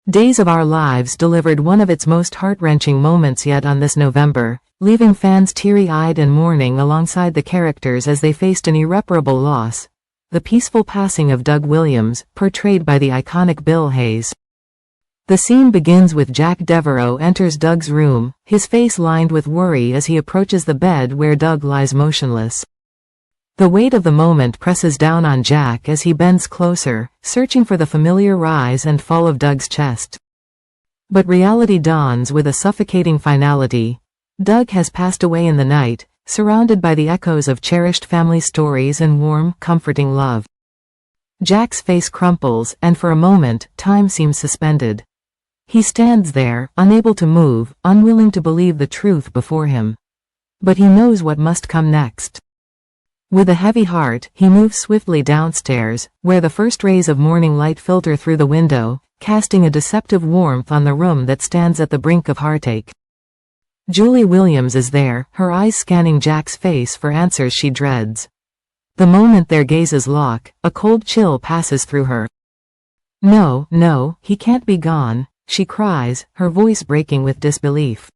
Days of Our Lives delivered one of its most heart-wrenching moments yet on this November, leaving fans teary-eyed and mourning alongside the characters as they faced an irreparable loss: the peaceful passing of Doug Williams, portrayed by the iconic Bill Hayes. The scene begins with Jack Devereaux enters Doug's room, his face lined with worry as he approaches the bed where Doug lies motionless. The weight of the moment presses down on Jack as he bends closer, searching for the familiar rise and fall of Doug's chest. But reality dawns with a suffocating finality. Doug has passed away in the night, surrounded by the echoes of cherished family stories and warm, comforting love. Jack's face crumples, and for a moment, time seems suspended. He stands there, unable to move, unwilling to believe the truth before him. But he knows what must come next. With a heavy heart, he moves swiftly downstairs, where the first rays of morning light filter through the window, casting a deceptive warmth on the room that stands at the brink of heartache. Julie Williams is there, her eyes scanning Jack's face for answers she dreads. The moment their gazes lock, a cold chill passes through her. "No, no, he can't be gone," she cries, her voice breaking with disbelief.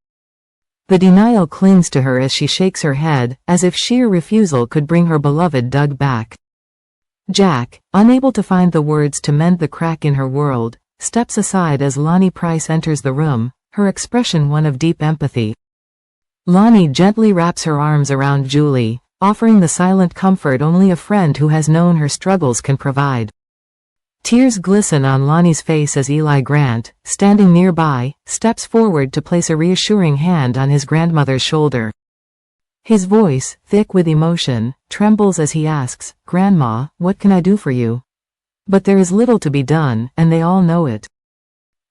The denial clings to her as she shakes her head, as if sheer refusal could bring her beloved Doug back. Jack, unable to find the words to mend the crack in her world, steps aside as Lonnie Price enters the room, her expression one of deep empathy. Lonnie gently wraps her arms around Julie, offering the silent comfort only a friend who has known her struggles can provide. Tears glisten on Lonnie's face as Eli Grant, standing nearby, steps forward to place a reassuring hand on his grandmother's shoulder. His voice, thick with emotion, trembles as he asks, "Grandma, what can I do for you?" But there is little to be done, and they all know it.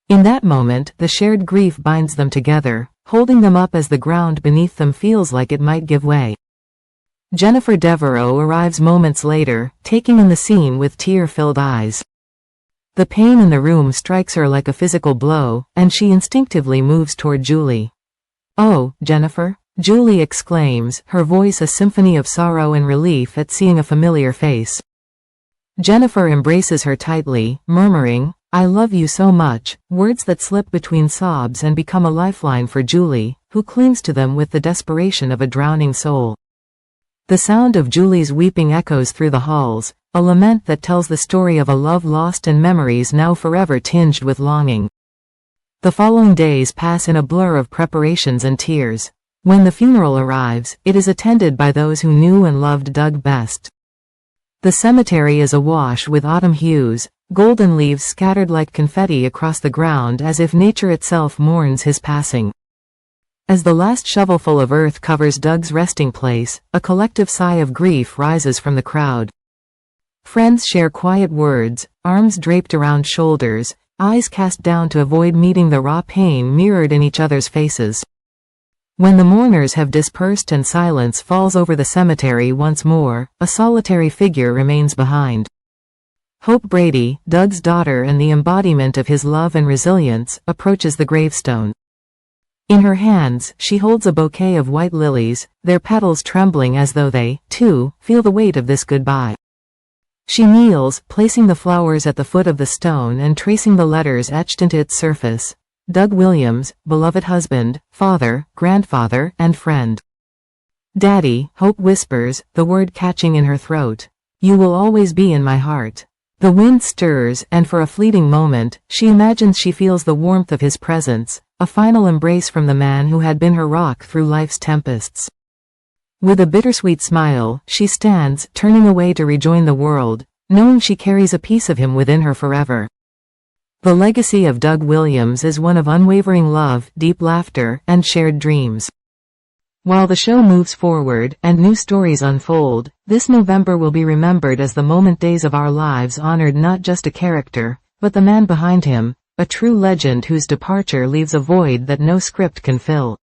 In that moment, the shared grief binds them together, holding them up as the ground beneath them feels like it might give way. Jennifer Devereaux arrives moments later, taking in the scene with tear-filled eyes. The pain in the room strikes her like a physical blow, and she instinctively moves toward Julie. "Oh, Jennifer?" Julie exclaims, her voice a symphony of sorrow and relief at seeing a familiar face. Jennifer embraces her tightly, murmuring, "I love you so much," words that slip between sobs and become a lifeline for Julie, who clings to them with the desperation of a drowning soul. The sound of Julie's weeping echoes through the halls, a lament that tells the story of a love lost and memories now forever tinged with longing. The following days pass in a blur of preparations and tears. When the funeral arrives, it is attended by those who knew and loved Doug best. The cemetery is awash with autumn hues, golden leaves scattered like confetti across the ground as if nature itself mourns his passing. As the last shovelful of earth covers Doug's resting place, a collective sigh of grief rises from the crowd. Friends share quiet words, arms draped around shoulders, eyes cast down to avoid meeting the raw pain mirrored in each other's faces. When the mourners have dispersed and silence falls over the cemetery once more, a solitary figure remains behind. Hope Brady, Doug's daughter and the embodiment of his love and resilience, approaches the gravestone. In her hands, she holds a bouquet of white lilies, their petals trembling as though they, too, feel the weight of this goodbye. She kneels, placing the flowers at the foot of the stone and tracing the letters etched into its surface. Doug Williams, beloved husband, father, grandfather, and friend. "Daddy," Hope whispers, the word catching in her throat. "You will always be in my heart." The wind stirs, and for a fleeting moment, she imagines she feels the warmth of his presence, a final embrace from the man who had been her rock through life's tempests. With a bittersweet smile, she stands, turning away to rejoin the world, knowing she carries a piece of him within her forever. The legacy of Doug Williams is one of unwavering love, deep laughter, and shared dreams. While the show moves forward and new stories unfold, this November will be remembered as the moment Days of Our Lives honored not just a character, but the man behind him, a true legend whose departure leaves a void that no script can fill.